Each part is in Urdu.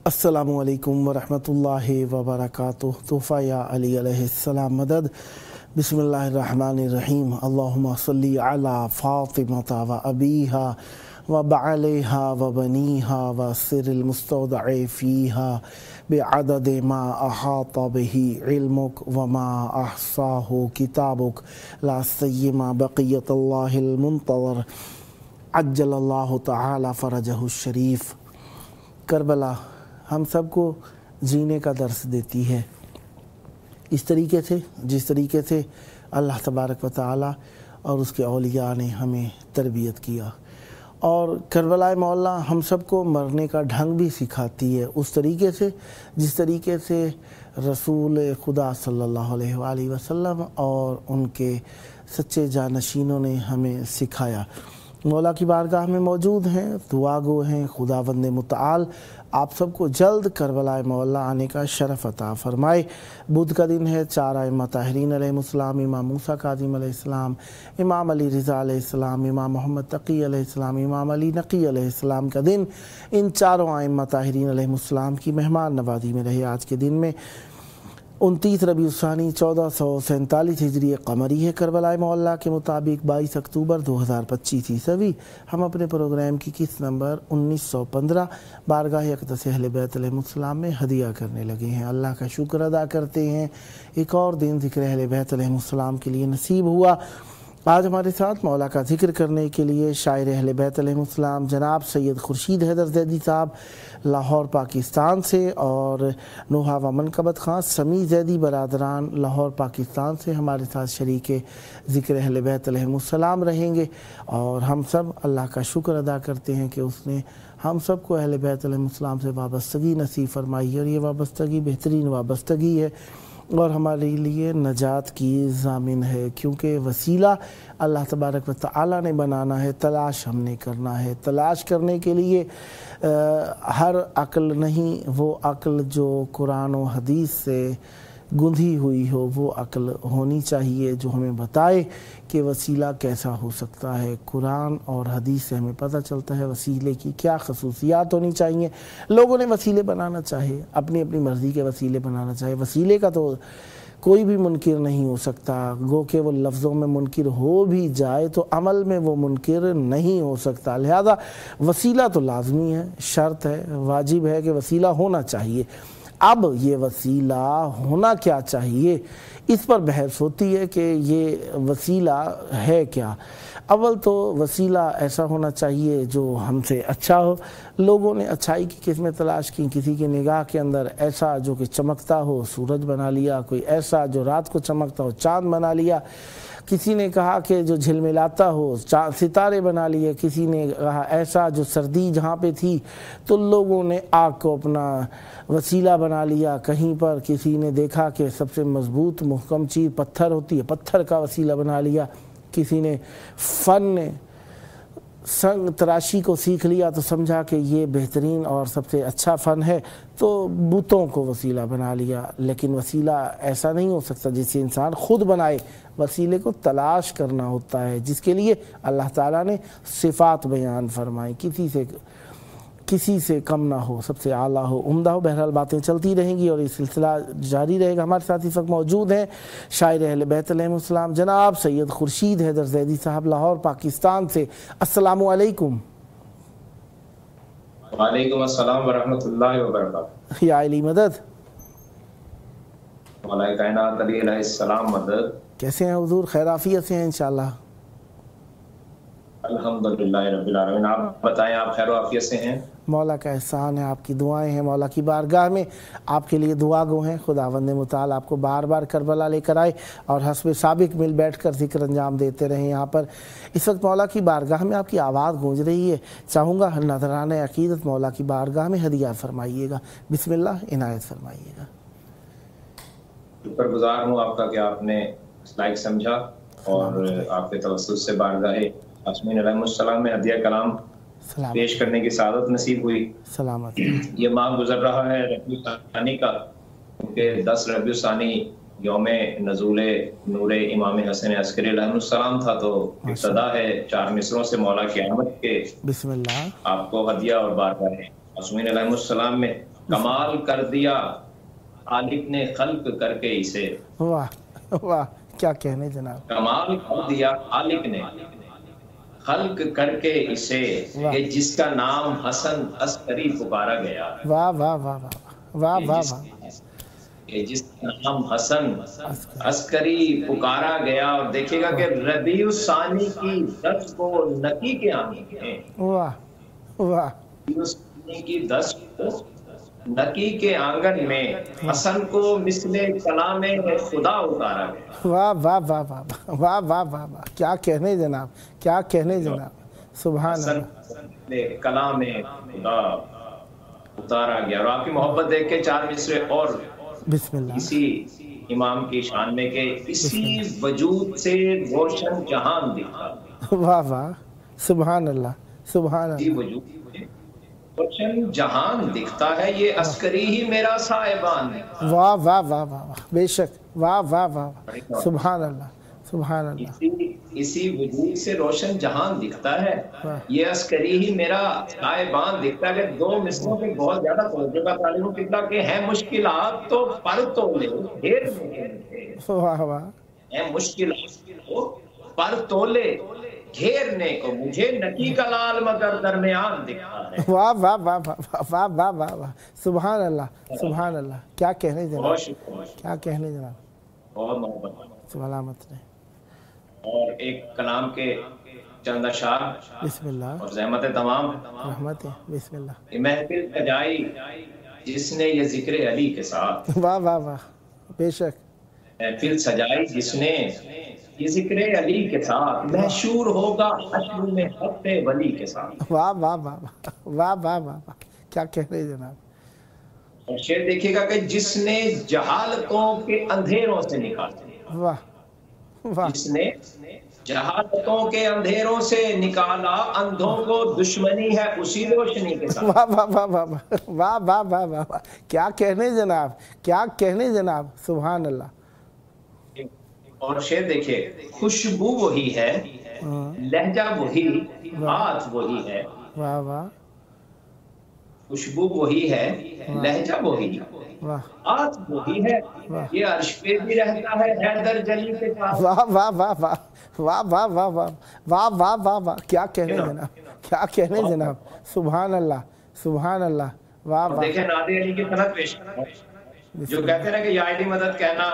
السلام علیکم ورحمۃ وبرکاتہ۔ تحفہ یا علی علیہ السلام مدد۔ بسم اللہ الرحمن الرحیم۔ اللہم صلی علی فاطمۃ و ابیہا و بعلیہا و بنیہا و سر المستودع فیہا بعدد ما احاط بہ علمک و ما احصاہ کتابک لا سیما بقیت اللہ المنتظر عجل اللہ تعالی فرجہ الشریف۔ کربلا ہم سب کو جینے کا درس دیتی ہے، اس طریقے سے جس طریقے سے اللہ تبارک و تعالی اور اس کے اولیاء نے ہمیں تربیت کیا، اور کربلا معلیٰ ہم سب کو مرنے کا ڈھنگ بھی سکھاتی ہے، اس طریقے سے جس طریقے سے رسول خدا صلی اللہ علیہ وآلہ وسلم اور ان کے سچے جانشینوں نے ہمیں سکھایا۔ مولا کی بارگاہ میں موجود ہیں، دعا گو ہیں، خداوند متعال آپ سب کو جلد کربلا معلیٰ آنے کا شرف عطا فرمائے۔ بدھ کا دن ہے، 4 ائمہ طاہرین علیہ السلام، امام موسیٰ کاظم علیہ السلام، امام علی رضا علیہ السلام، امام محمد تقی علیہ السلام، امام علی نقی علیہ السلام کا دن۔ ان چاروں ائمہ طاہرین علیہ السلام کی مہمان نوازی میں رہے۔ آج کے دن میں 29 ربیع الثانی 1447 ہجری قمری ہے۔ کربلا معلیٰ کے مطابق 22 اکتوبر 2025 عیسوی۔ ہم اپنے پروگرام کی قسط نمبر 1915 بارگاہ اقدس اہل بیت علیہ السلام میں ہدیہ کرنے لگے ہیں۔ اللہ کا شکر ادا کرتے ہیں، ایک اور دن ذکر اہل بیت علیہ السلام کے لیے نصیب ہوا۔ آج ہمارے ساتھ مولا کا ذکر کرنے کے لیے شاعر اہل بیت علیہ السلام جناب سید خورشید حیدر زیدی صاحب لاہور پاکستان سے، اور نوحہ و منقبت خان سمیع زیدی برادران لاہور پاکستان سے ہمارے ساتھ شریک ذکر اہل بیت علیہ السلام رہیں گے، اور ہم سب اللہ کا شکر ادا کرتے ہیں کہ اس نے ہم سب کو اہل بیت علیہ السلام سے وابستگی نصیب فرمائی، اور یہ وابستگی بہترین وابستگی ہے اور ہمارے لیے نجات کی ضامن ہے، کیونکہ وسیلہ اللہ تبارک و تعالی نے بنانا ہے، تلاش ہم نے کرنا ہے۔ تلاش کرنے کے لیے ہر عقل نہیں، وہ عقل جو قرآن و حدیث سے گندھی ہوئی ہو وہ عقل ہونی چاہیے، جو ہمیں بتائے کہ وسیلہ کیسا ہو سکتا ہے۔ قرآن اور حدیث سے ہمیں پتہ چلتا ہے وسیلے کی کیا خصوصیات ہونی چاہیے۔ لوگوں نے وسیلے بنانا چاہے، اپنی اپنی مرضی کے وسیلے بنانا چاہے، وسیلے کا تو کوئی بھی منکر نہیں ہو سکتا، گو کہ وہ لفظوں میں منکر ہو بھی جائے تو عمل میں وہ منکر نہیں ہو سکتا۔ لہذا وسیلہ تو لازمی ہے، شرط ہے، واجب ہے کہ وسیلہ ہونا چاہیے۔ اب یہ وسیلہ ہونا کیا چاہیے، اس پر بحث ہوتی ہے کہ یہ وسیلہ ہے کیا۔ اول تو وسیلہ ایسا ہونا چاہیے جو ہم سے اچھا ہو۔ لوگوں نے اچھائی کی قسمیں تلاش کی، کسی کی نگاہ کے اندر ایسا جو کہ چمکتا ہو سورج بنا لیا، کوئی ایسا جو رات کو چمکتا ہو چاند بنا لیا، کسی نے کہا کہ جو جھلملاتا ہو ستارے بنا لیے، کسی نے کہا ایسا جو سردی جہاں پہ تھی تو لوگوں نے آگ کو اپنا وسیلہ بنا لیا۔ کہیں پر کسی نے دیکھا کہ سب سے مضبوط محکم چیز پتھر ہوتی ہے، پتھر کا وسیلہ بنا لیا۔ کسی نے فن سنگ تراشی کو سیکھ لیا تو سمجھا کہ یہ بہترین اور سب سے اچھا فن ہے، تو بتوں کو وسیلہ بنا لیا۔ لیکن وسیلہ ایسا نہیں ہو سکتا جسے انسان خود بنائے، وسیلے کو تلاش کرنا ہوتا ہے، جس کے لیے اللہ تعالیٰ نے صفات بیان فرمائی، کسی سے کم نہ ہو، سب سے اعلیٰ ہو، عمدہ ہو۔ بہرحال باتیں چلتی رہیں گی اور یہ سلسلہ جاری رہے گا۔ ہمارے ساتھ اس وقت موجود ہیں شاعر اہل بیت علیہ السلام جناب سید خورشید حیدر زیدی صاحب لاہور پاکستان سے۔ السلام علیکم۔ وعلیکم السلام ورحمۃ اللہ وبرکاتہ۔ یا علی مدد۔ مولا کائنات علی علیہ السلام مدد۔ کیسے ہیں حضور؟ خیر عافیت سے ہیں انشاءاللہ؟ الحمدللہ رب العالمین۔ آپ بتائیں، آپ خیر و عافیت سے ہیں؟ مولا کا احسان ہے، آپ کی دعائیں ہیں، مولا کی بارگاہ میں آپ کے لیے دعا گو ہیں۔ خداوند متعال آپ کو بار بار کربلا لے کر آئے اور حسب سابق مل بیٹھ کر ذکر انجام دیتے رہیں یہاں پر۔ اس وقت مولا کی بارگاہ میں آپ کی آواز گونج رہی ہے، چاہوں گا نذرانہ عقیدت مولا کی بارگاہ میں ہدیہ فرمائیے گا۔ بسم اللہ عنایت فرمائیے گا۔ شکر گزار ہوں آپ کا کہ آپ نے لائق سمجھا اور آپ کے توسط سے بارگاہ عاصمین علیہ السلام میں ہدیہ کلام پیش کرنے کی سعادت نصیب ہوئی. سلامت. یہ ماہ گزر رہا ہے ربیع الثانی کا، کیونکہ 10 ربیع الثانی یوم نزول نور امام حسن عسکری علیہ السلام تھا. تو ابتدا ہے 4 مصروں سے مولا قیامت کے. بسم اللہ. آپ کو ہدیہ اور بارگاہ عاصمین علیہ السلام میں کمال کر دیا خالق نے خلق کر کے اسے. واہ واہ کیا کہنے جناب. کمال کر دیا خالق نے خلق کر کے اسے، کہ جس کا نام حسن عسکری پکارا گیا. واہ واہ واہ واہ واہ واہ. کہ جس کا نام حسن عسکری پکارا گیا. اور دیکھیے گا کہ ربیع الثانی کی 10 کو نکی کے آنگن میں. واہ واہ. ربیع الثانی کی 10 کو نکی کے آنگن میں حسن کو مثل کلام خدا اتارا گیا. واہ واہ واہ واہ واہ واہ واہ واہ. کیا کہنے جناب، کیا کہنے جناب. سبحان اللہ. کلام خدا اتارا گیا. اور آپ کی محبت دیکھ کے 4 مصرے اور بسم اللہ. اسی امام کی شان میں کہ اسی وجود سے روشن جہان دکھا. واہ واہ. سبحان اللہ سبحان اسی اللہ. وجود سے روشن جہان دکھتا ہے، یہ عسکری ہی میرا صاحبان ہے. واہ واہ واہ واہ. بے شک. واہ واہ واہ. سبحان اللہ سبحان اللہ. اسی وجود سے روشن جہان دکھتا ہے، یہ عسکری ہی میرا صاحبان دکھتا ہے. 2 مصروں کے بہت زیادہ توجہ کا طالب ہوں کہ ہیں مشکلات تو پر تولے ڈھیر نہیں. واہ واہ. ہیں مشکلات تو پر تولے گھیرنے کو، مجھے نکی کا لال مگر درمیان دکھتا ہے. واہ واہ واہ واہ واہ واہ واہ واہ. سبحان اللہ سبحان اللہ. کیا کہنے جناب، کیا کہنے جناب. بہت محبت. سلامت رہے. اور ایک کلام کے چند اشعار بسم اللہ. اور زحمت تمام. رحمت ہے. بسم اللہ. یہ محفل سجائی جس نے یہ ذکر علی کے ساتھ. واہ واہ واہ. بے شک. محفل سجائی جس نے یہ ذکر علی کے ساتھ، محشور ہوگا حشر میں حق ولی کے ساتھ. واہ واہ واہ واہ واہ واہ واہ. کیا کہنے جناب. اور شعر دیکھیے گا کہ جس نے جہالتوں کے اندھیروں سے نکالا. واہ واہ. جس نے جہالتوں کے اندھیروں سے نکالا، اندھوں کو دشمنی ہے اسی روشنی کے ساتھ. واہ واہ واہ واہ واہ واہ واہ واہ واہ. کیا کہنے جناب، کیا کہنے جناب. سبحان اللہ. اور شعر دیکھیے، خوشبو وہی ہے، لہجہ وہی، ہاتھ وہی ہے. واہ واہ. خوشبو وہی ہے، لہجہ وہی، ہاتھ وہی ہے. یہ عرش پہ بھی رہتا ہے حیدر جلی کے پاس. واہ واہ واہ واہ واہ واہ واہ واہ واہ واہ واہ واہ. کیا کہنے جناب، کیا کہنے جناب. سبحان اللہ سبحان اللہ. واہ واہ. دیکھیں نادر علی کی صنعت پیش جو کہتے ہیں کہ یا علی مدد کہنا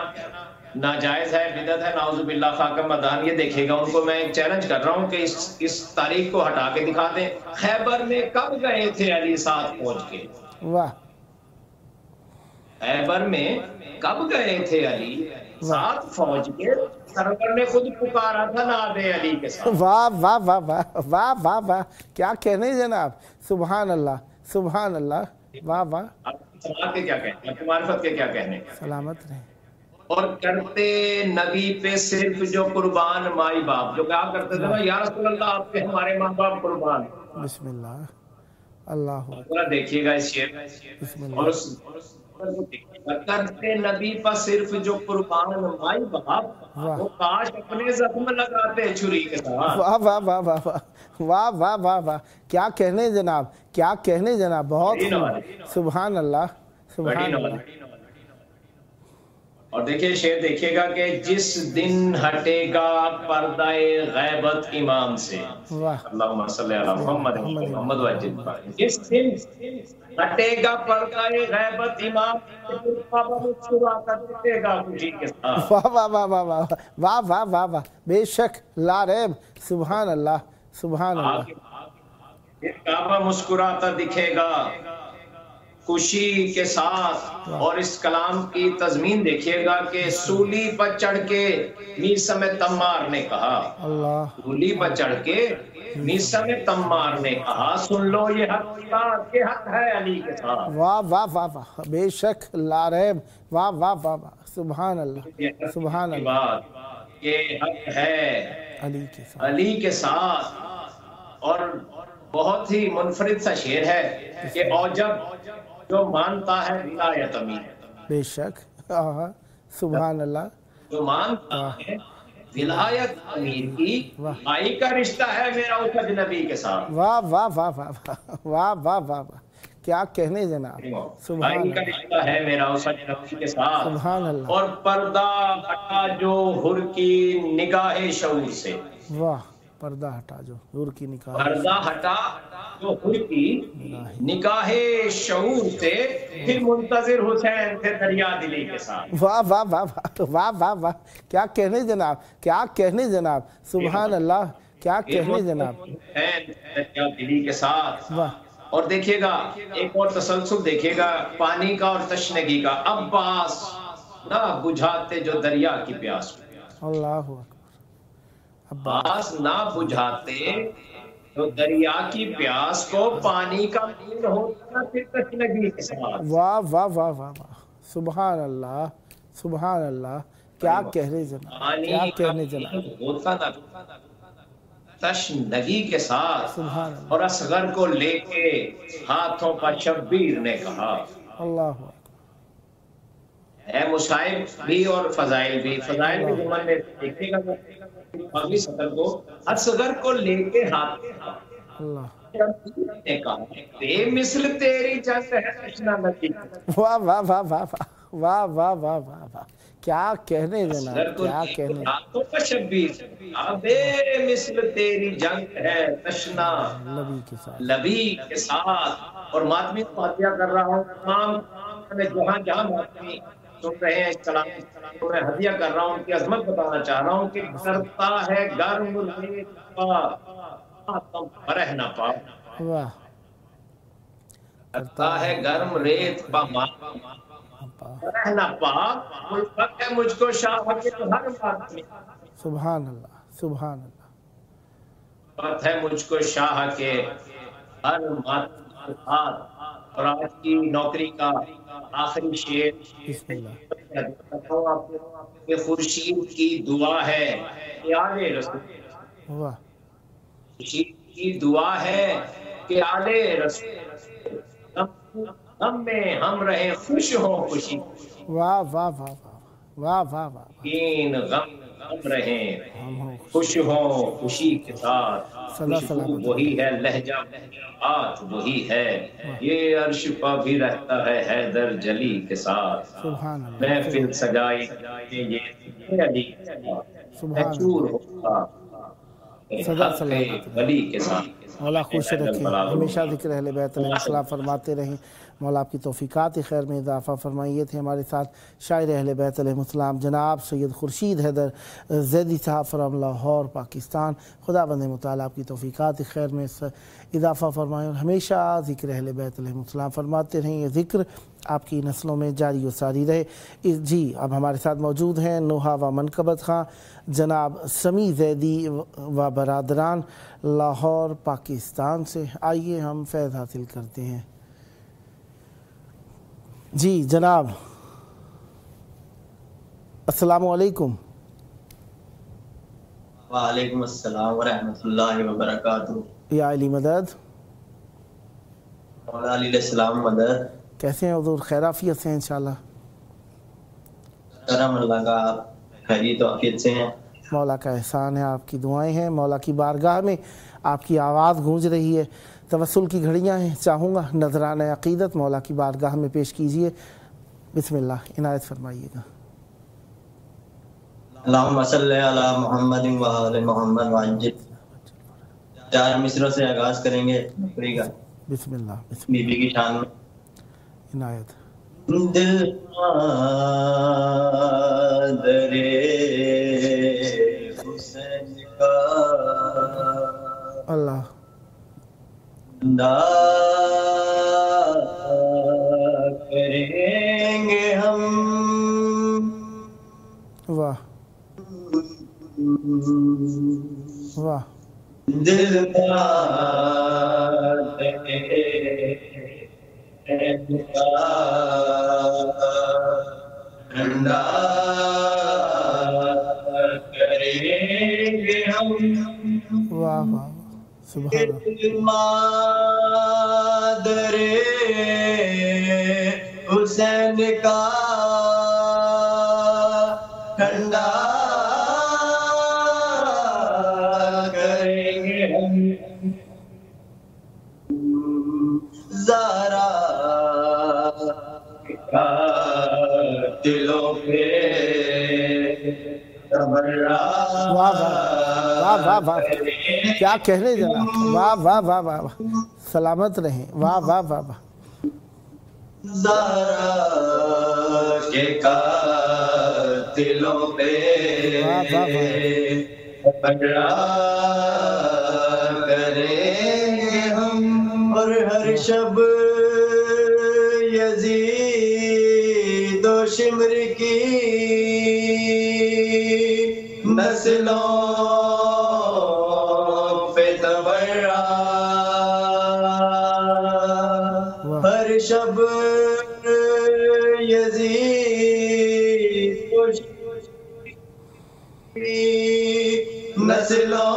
ناجائز ہے، بدعت ہے، نعوذ باللہ خاکم مدان. یہ دیکھے گا، ان کو میں ایک چیلنج کر رہا ہوں کہ اس تاریخ کو ہٹا کے دکھا دیں. خیبر میں کب گئے تھے علی ساتھ فوج کے؟ واہ. خیبر میں کب گئے تھے علی ساتھ فوج کے؟ سرور نے خود پکارا تھا نادر علی کے ساتھ. واہ واہ واہ واہ واہ واہ واہ. کیا کہنے جناب. سبحان اللہ سبحان اللہ. واہ واہ. آپ کے کیا کہنے ہیں، معرفت کے کیا کہنے ہیں. سلامت رہے. اور کرتے نبی پہ صرف جو قربان مائی باپ، جو کہا کرتے تھے نا یا رسول اللہ آپ کے ہمارے ماں باپ قربان. بسم اللہ. اللہ دیکھیے گا اس شعر. بسم اللہ. اور کرتے نبی پر صرف جو قربان مائی باپ، وہ کاش اپنے زخم لگاتے چھری کے ساتھ. واہ واہ واہ واہ واہ واہ واہ واہ. کیا کہنے جناب، کیا کہنے جناب. بہت خوب. سبحان اللہ سبحان اللہ. اور دیکھیے شعر دیکھیے گا کہ جس دن ہٹے گا پردہ غیبت امام سے. اللہم صلی علی محمد محمد واجد. جس دن ہٹے گا پردہ غیبت امام سے، بابا مسکراتا دکھے گا خوشی کے ساتھ. واہ واہ واہ واہ واہ واہ واہ واہ واہ. بے شک لا ریب. سبحان اللہ سبحان اللہ. بابا مسکراتا دکھے گا خوشی کے ساتھ. اور اس کلام کی تضمین دیکھیے گا کہ سولی پر چڑھ کے میسم تمار نے کہا. اللہ. سولی پر چڑھ کے میسا میں تمار نے کہا سن لو یہ حق کہ حق ہے علی کے ساتھ. واہ واہ واہ واہ، بے شک لا ریب، واہ واہ واہ واہ، سبحان اللہ سبحان اللہ. کہ حق ہے علی کے ساتھ. اور بہت ہی منفرد سا شعر ہے کہ اوجب جو مانتا ہے ولایت امیر. بے شک سبحان اللہ. جو مانتا ہے ولایت امیر کی، بھائی کا رشتہ ہے میرا اس اجنبی کے ساتھ. واہ واہ واہ واہ واہ واہ واہ واہ، کیا کہنے جناب. بھائی کا رشتہ ہے میرا اس اجنبی کے ساتھ. سبحان اللہ. اور پردہ ہٹا جو حر کی نگاہ شعور سے. واہ، پردہ ہٹا جو حر کی نگاہ، پردہ ہٹا جو حر کی نگاہ شعور سے، پھر منتظر حسین تھے دریا دلی کے ساتھ. واہ واہ واہ واہ واہ واہ، کیا کہنے جناب، کیا کہنے جناب. سبحان اللہ، کیا کہنے جناب. حسین دریا دلی کے ساتھ. واہ. اور دیکھیے گا ایک اور تسلسل دیکھیے گا پانی کا اور تشنگی کا. عباس نہ بجھاتے جو دریا کی پیاس. اللہ اکبر. عباس نہ بجھاتے جو دریا کی پیاس کو، پانی کا میل ہوتا پھر تشنگی کے ساتھ. واہ واہ واہ واہ واہ، سبحان اللہ سبحان اللہ، کیا کہنے جناب، کیا کہنے جناب. ہوتا نہ تشنگی کے ساتھ. سبحان اللہ. اور اصغر کو لے کے ہاتھوں پر شبیر نے کہا. اللہ ہے مصائب بھی اور فضائل بھی. فضائل بھی زمان میں دیکھنے کا باقی سطر کو اصغر کو لے کے ہاتھ اللہ نے کہا بے مثل تیری جنگ ہے تشنا نبی. واہ واہ واہ واہ واہ واہ واہ واہ واہ، کیا کہنے جناب، کیا کہنے. ہاتھوں پر شبیر بے مثل تیری جنگ ہے تشنا نبی کے ساتھ، لبی کے ساتھ. اور ماتمی کو ہدیہ کر رہا ہوں تمام جہاں جہاں ماتمی سن رہے ہیں اس کلام کو میں ہدیہ کر رہا ہوں. ان کی عظمت بتانا چاہ رہا ہوں کہ کرتا ہے گرم ریت پا تم فرح نہ پا. واہ. کرتا ہے گرم ریت پا فرح نہ پا. ملفت ہے مجھ کو شاہ کے ہر ماتمی. سبحان اللہ سبحان اللہ. ملفت ہے مجھ کو شاہ کے ہر ماتمی. اور آج کی نوکری کا آخری شعر بسم اللہ. یہ خورشید کی دعا ہے کہ آل رسول. واہ. خورشید کی دعا ہے کہ آل رسول ہم میں ہم رہے خوش ہوں خوشی. واہ واہ واہ واہ واہ واہ. تین غم ہم رہے خوش ہوں خوشی کے ساتھ. وہی ہے لہجہ بات وہی ہے. یہ عرش پا بھی رہتا ہے حیدر جلی کے ساتھ. محفل سجائی یہ علی چور ہوتا ولی کے ساتھ. مولا خوش رکھیں، ہمیشہ ذکر اہل بیت علیہ السلام فرماتے رہیں. مولا آپ کی توفیقات خیر میں اضافہ فرمائیے. تھے ہمارے ساتھ شاعر اہل بیت علیہ السلام جناب سید خورشید حیدر زیدی صاحب فرام لاہور پاکستان. خدا بند مطالعہ آپ کی توفیقات خیر میں اضافہ فرمائیں اور ہمیشہ ذکر اہل بیت علیہ السلام فرماتے رہیں. یہ ذکر آپ کی نسلوں میں جاری و ساری رہے. جی اب ہمارے ساتھ موجود ہیں نوحہ و منقبت خاں جناب سمیع زیدی و برادران لاہور پاکستان سے. آئیے ہم فیض حاصل کرتے ہیں. جی جناب السلام علیکم. وعلیکم السلام ورحمۃ اللہ وبرکاتہ. یا علی مدد. مولا علی علیہ السلام مدد. کیسے ہیں حضور؟ خیرافیت سے ہیں انشاءاللہ؟ کرم اللہ کا، خیریت و عافیت سے ہیں. مولا کا احسان ہے، آپ کی دعائیں ہیں. مولا کی بارگاہ میں آپ کی آواز گونج رہی ہے. توسل کی گھڑیاں ہیں. چاہوں گا نذرانہ عقیدت مولا کی بارگاہ میں پیش کیجئے. بسم اللہ عنایت فرمائیے گا. اللہم صلی علی محمد و آل محمد وعجل. 4 مصروں سے آغاز کریں گے نوکری کا. بسم اللہ. بی بی کی شان میں عنایت. دل درے حسین کا اللہ کریں گے ہم. واہ واہ. دل کا ٹھنڈا کریں گے ہم. واہ واہ سبحان اللہ. مادر حسین کا ٹھنڈا کریں گے ہم. زہرا کا دلوں پہ واہ واہ واہ واہ، کیا کہنے جناب، واہ واہ واہ واہ واہ، سلامت رہیں، واہ واہ واہ واہ. زہرا کے قاتلوں پہ پگڑا کریں گے ہم. اور ہر شب یزید و شمر کی نسلوں پہ تبرا. ہر شب یزید و شمر کی نسلوں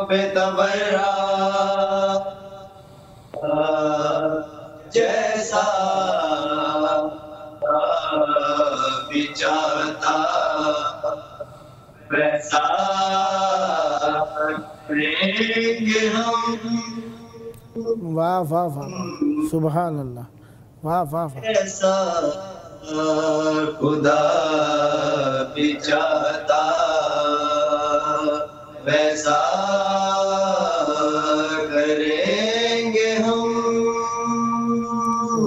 پہ تبرا. جیسا بھی چاہتا ویسا کریں گے ہم. واہ واہ واہ سبحان اللہ، واہ واہ واہ. ایسا خدا بھی چاہتا ویسا کریں گے ہم.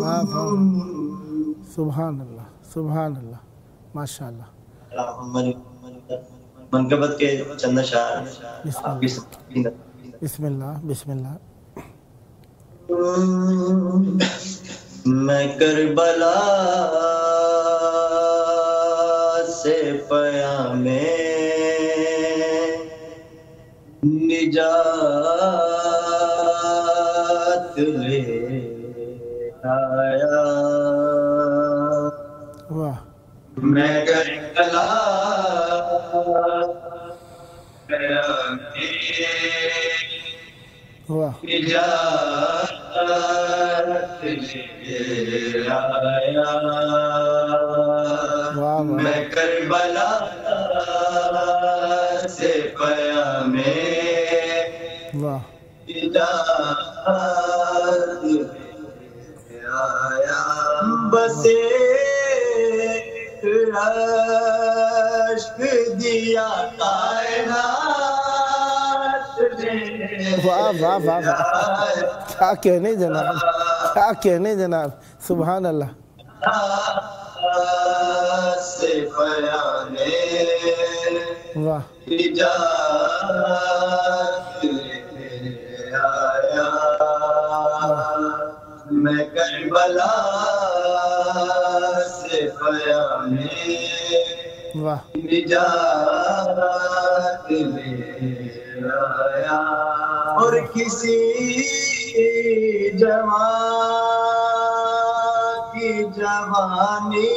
واہ واہ سبحان اللہ سبحان اللہ، ماشاء اللہ. منقبت کے چند اشعار بسم اللہ بسم اللہ. میں کربلا سے پیام نجات لے آیا. واہ میں کربلا پیام واہ نجات لے آیا. واہ میں کربلا سے پیام واہ نجات لے آیا. بس ایک عشق دیا کائنات نے. واہ واہ واہ واہ، کیا کہنے جناب، کیا کہنے جناب، سبحان اللہ. سے پیام واہ نجات لے آیا. میں کربلا سے پیام واہ نجات لے آیا. اور کسی جوان کی جوانی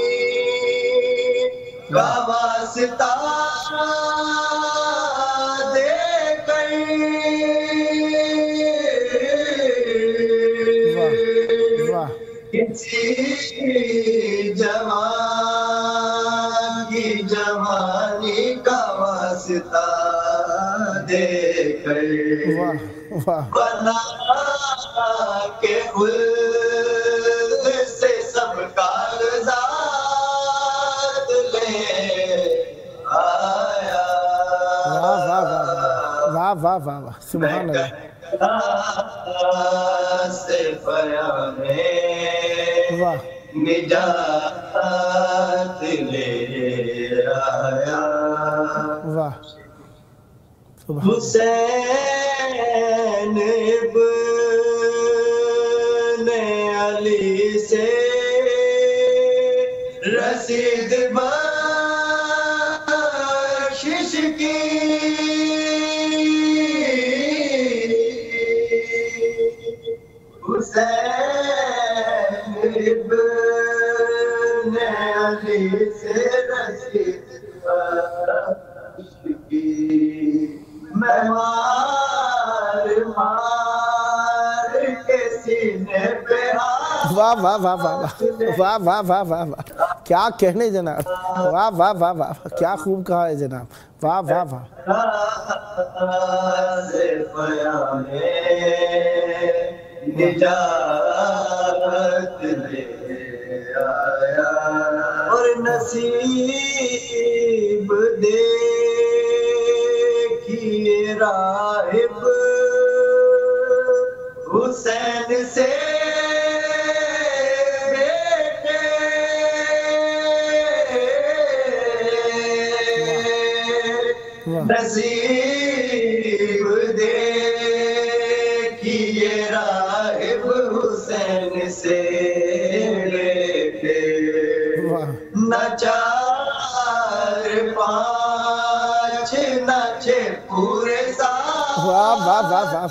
کا واسطہ دے گئی. واہ کسی جوان کی جوانی کا واسطہ دے گئی. واہ واہ بنا کے خود سے سب کاغذات لے آیا. واہ واہ واہ واہ واہ واہ واہ سبحان اللہ. سے پیام واہ نجات لے آیا. واہ سبحان حسین ابن علی سے رسید بخشش کی علی سے رسید کی میں مار مار کے سینے پہ واہ واہ واہ واہ واہ واہ واہ واہ واہ کیا کہنے جناب، واہ واہ واہ واہ کیا خوب کہا ہے جناب، واہ واہ واہ نجات لے آیا اور نصیب دیکھیے راہب حسین سے نصیب دیکھیے راہب حسین سے بیٹے نہ چار پانچ نہ چھ پورے ساتھ واہ واہ واہ واہ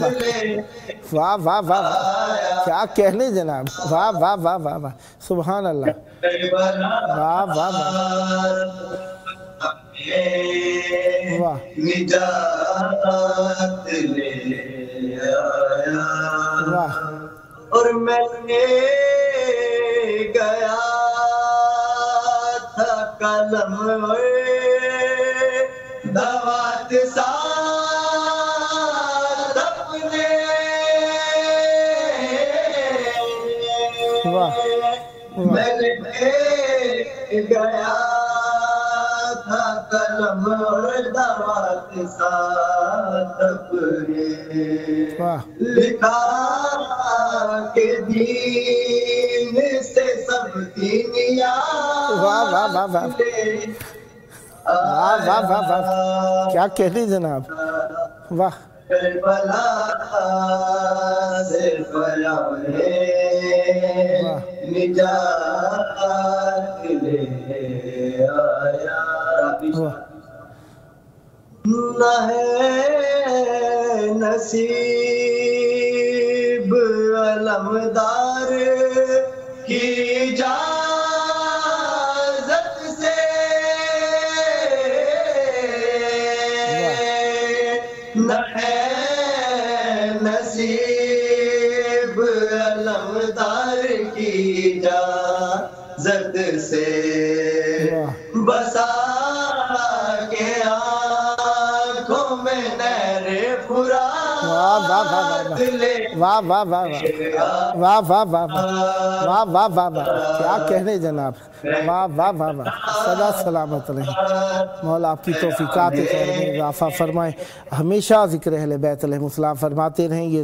واہ واہ واہ واہ کیا کہنے جناب، واہ واہ واہ واہ واہ سبحان اللہ، واہ واہ واہ واہ نجات لے آیا واہ اور میں نے گیا تھا قلم دوات ساتھ اپنے واہ میں نے گیا تھا قلم دوات ساتھ اپنے لکھا کہ دین سے سب دنیا واہ واہ واہ واہ واہ واہ واہ واہ کیا کہنے جناب، واہ کربلا سے فیاض نجات لے آیا نہ ہے نصیب علمدار کی اجازت سے نہ ہے نصیب علمدار کی اجازت سے بسا کے آنکھوں میں نہر فرات لے واہ واہ واہ واہ واہ واہ واہ واہ واہ واہ واہ کیا کہنے جناب، واہ واہ واہ واہ سدا سلامت رہیں، مولا آپ کی توفیقات خیر میں اضافہ فرمائیں، ہمیشہ ذکر اہل بیت علیہ السلام فرماتے رہیں، یہ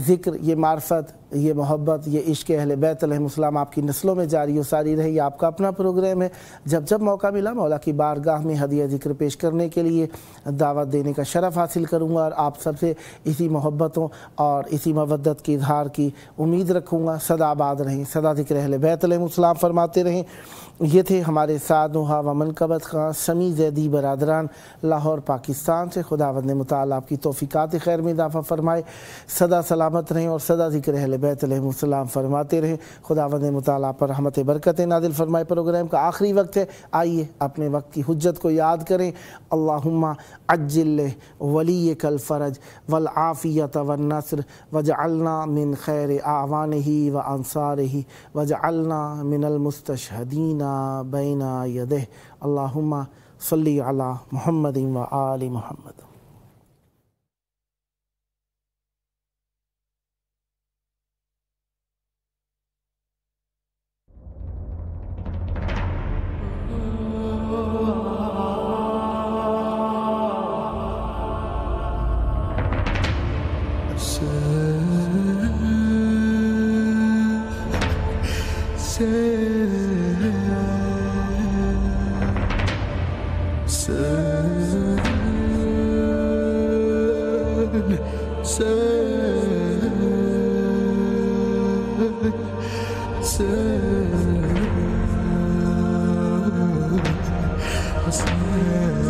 ذکر، یہ معرفت، یہ محبت، یہ عشق اہل بیت علیہ السلام آپ کی نسلوں میں جاری و ساری رہے۔ یہ آپ کا اپنا پروگرام ہے، جب جب موقع ملا مولا کی بارگاہ میں ہدیہ ذکر پیش کرنے کے لیے دعوت دینے کا شرف حاصل کروں گا، اور آپ سب سے اسی محبتوں اور اسی مودت کے اظہار کی امید رکھوں گا۔ سدا آباد رہیں، سدا ذکر اہل بیت علیہ السلام فرماتے رہیں۔ یہ تھے ہمارے سعد نوحہ و منقبت خان سمیع زیدی برادران لاہور پاکستان سے، خداوند متعال آپ کی توفیقات خیر میں اضافہ فرمائے، سدا سلامت رہیں اور سدا ذکر اہل بیت علیہ السلام فرماتے رہیں، خداوند متعال آپ پر رحمت برکت نازل فرمائے۔ پروگرام کا آخری وقت ہے، آئیے اپنے وقت کی حجت کو یاد کریں۔ اللہم عجل ولیک الفرج والعافیت والنصر واجعلنا من خیر اعوانہ وانصارہ واجعلنا من المستشہدین بین یدہ۔ اللہم صلی علی محمد و آل محمد۔ Hassan